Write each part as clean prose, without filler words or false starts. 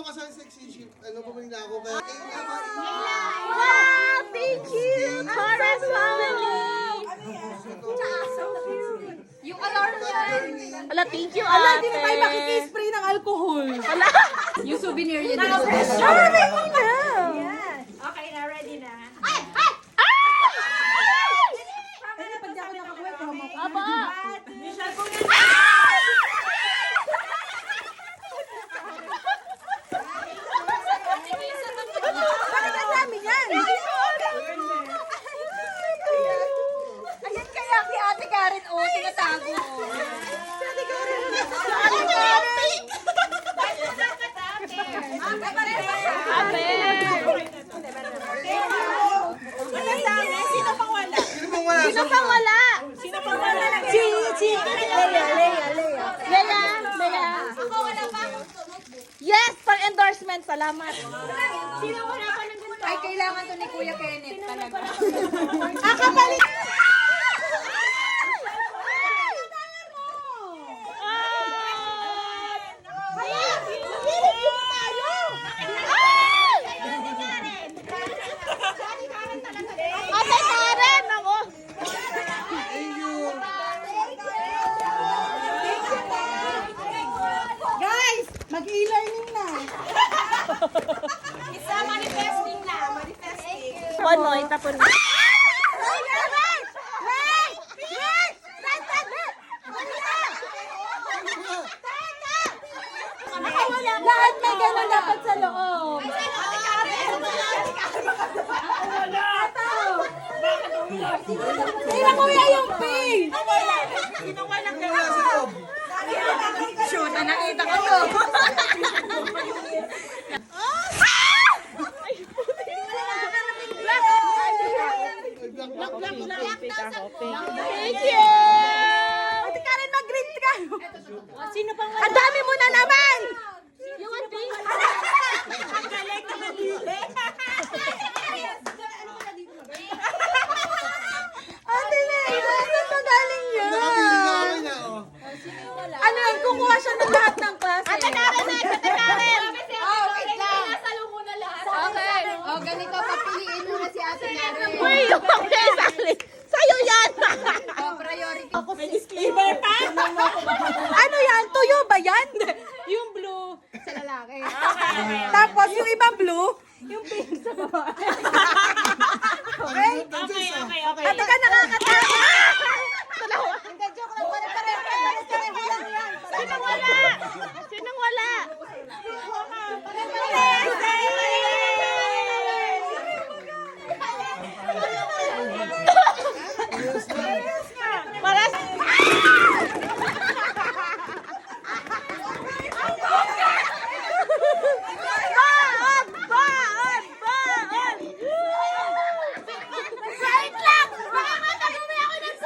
ako kasali sa exhibition. Ano, bumalik na ako. Kaya Wow! Thank you! Torres family! Yung alarm yan. Ala, thank you, Ala, ate. hindi na tayo makikispray ng alcohol. Ala! Yung souvenir yun. Sabi mo na! Okay na, ready na. Pwede pag di ako nakakuha, promo ko. Aba! Bakit ang dami yan? Ayan kaya kay Ate Karen, tinatago. Ate Karen! Ate! Ang dami. Sino pang wala? Sino bang wala? Sino pang wala? Sino pang wala? Si Leia. Lea. Ako wala pa. Yes! Pang endorsement. Salamat. Sino wala pa ng ganito? Ay, kailangan to ni Kuya Kenneth talaga. Akapalit! Ate Karen! Ako! Thank you. Guys, mag-e-learning na. Isa manifesting na. Manifesting. Ano, itapon. Lahat may gano'n dapat sa loob. Sino kuya yung pink? Wala sa loob. Shoot, nakita ko to. Thank you! Ate Karen, mag-green ka. Sino pang Ang dami mo na naman! Yung ating... Ang galing na nalili. Ate Leia, saan ba galing yan? Nakabili na ako niya, oh. Ano yan, kukuha siya ng lahat ng klase. Ate Karen, next! Ate Karen! Oh, wait lang. Nasalo muna lahat. Okay. Oh, ganito, papiliin muna si Ate Karen. Uy, yung pang-esali. Sa'yo yan! Oh, priority. May disclaimer pa? Ano yan? Tuyo ba yan? Yung blue. Sa lalaki. Tapos yung ibang blue, yung pink sa baba. Okay? Okay. Ate ka nakakatawa. Hindi, joke lang. Sinong wala? Sinong wala? Para Baon! Wait lang! Baka matagumi ako ng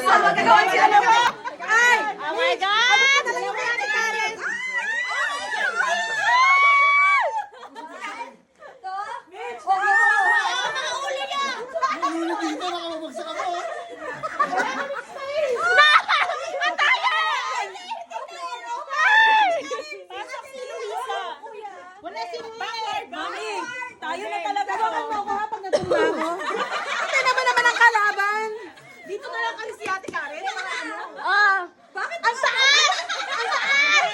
Susan, magagawan sila na mo. Ay! Oh my God! Talaga ba Ate Karen? Nahulog dito, nakamabagsak ako. Wala si Luisa. Mami, tayo na talaga. Tulungan mo ako ha pag natulog ako. Ate naman ang kalaban. Dito na lang kasi si Ate Karen. Oh. Bakit? Ang taas! Ang taas!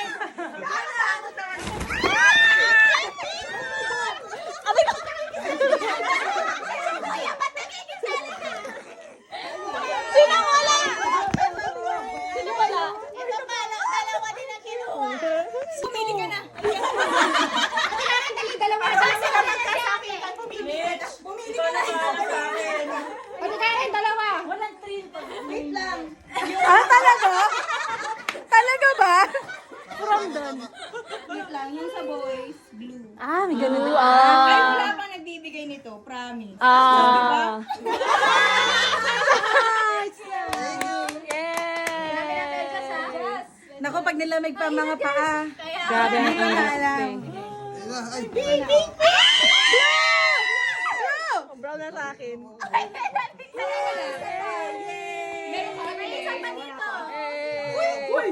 Abay, bakit Sino wala? Sino wala? Ito pa lang, dalawa din ang kinuha. Pumili ka na. Karen, dali, dalawa. Basta na magkasakitan. Pumili ka na. Pumili ka na. Ate Karen, dalawa. Walang train. Wait lang. Ah, talaga? Talaga ba? Wait lang. Yung sa boys, blue. Ah, may ganito. Ay, wala pa nagbibigay nito. Promise. Ah. Naku, pag nilamig pa ang mga paa. Grabe ang Hindi ko na alam. Ayun na, ay. Brown na sa akin. Meron ka kami isang pa dito. Oy,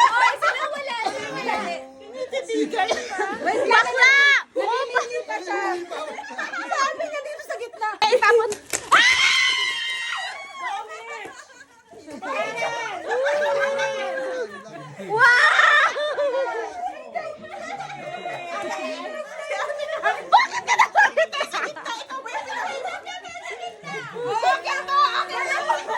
sila wala. Sila wala. Wait, Bakla! nalilinig pa siya. Sabi niya dito sa gitna. Eh, tapos... Bakit ka nagpapita sa gitna? Ikaw ba yung Okay mo, okay mo.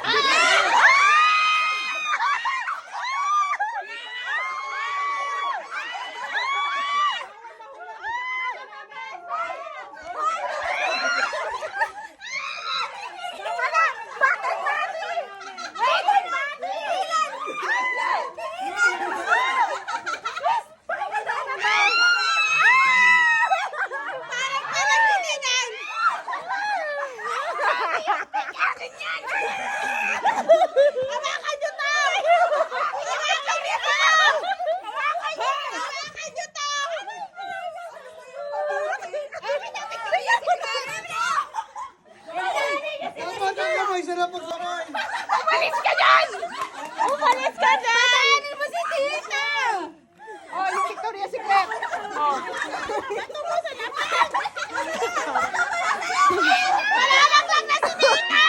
Dapat ang kamay, sarap ang kamay. Umalis ka dyan! Umalis ka dyan! Patayanin mo si Tita! Oh, yung Victoria's Secret. Oh. Ito mo sa lapat! Malalaglag na si Tita!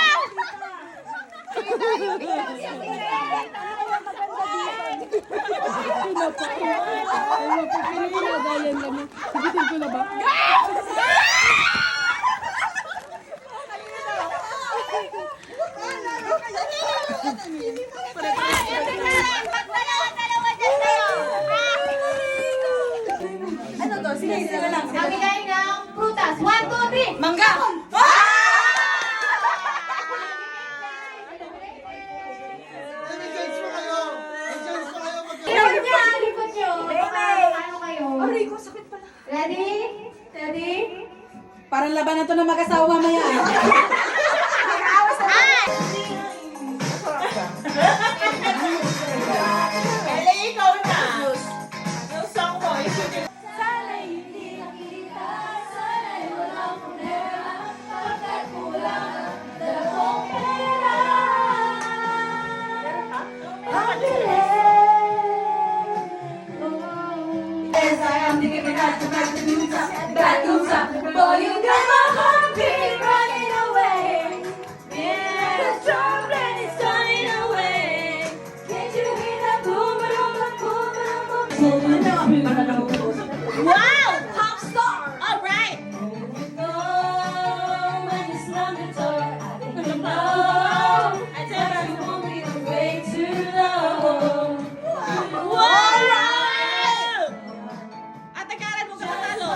Ano to? Sige, sila lang. Namigay ng prutas. 1, 2, 3. Mangga! May chance pa kayo. May chance pa kayo magka- Likod niya, likod niyo. Ano kayo? Aray ko, sakit pala. Ready? Ready? Parang labanan to ng mag-asawa mamaya. Sana hindi nakita, sana'y walang problema, pagkat kulang ang dalawang pera. Yes, I am the giver, got to back the news up, back news up. Boy, you got my heartbeat running away. Yeah, the trumpet is turning away. Can't you hear that boom, boom, boom, boom, boom, boom? Wow! Pop star! Alright! Wow! Ate Karen, huwag ka matalo.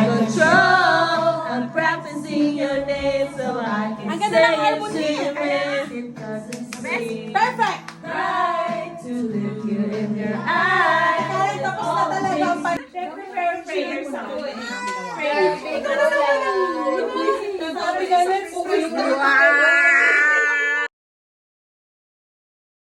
Control, I'm practicing your name so I can Ang ganda ng say it harmony. to your face. It doesn't seem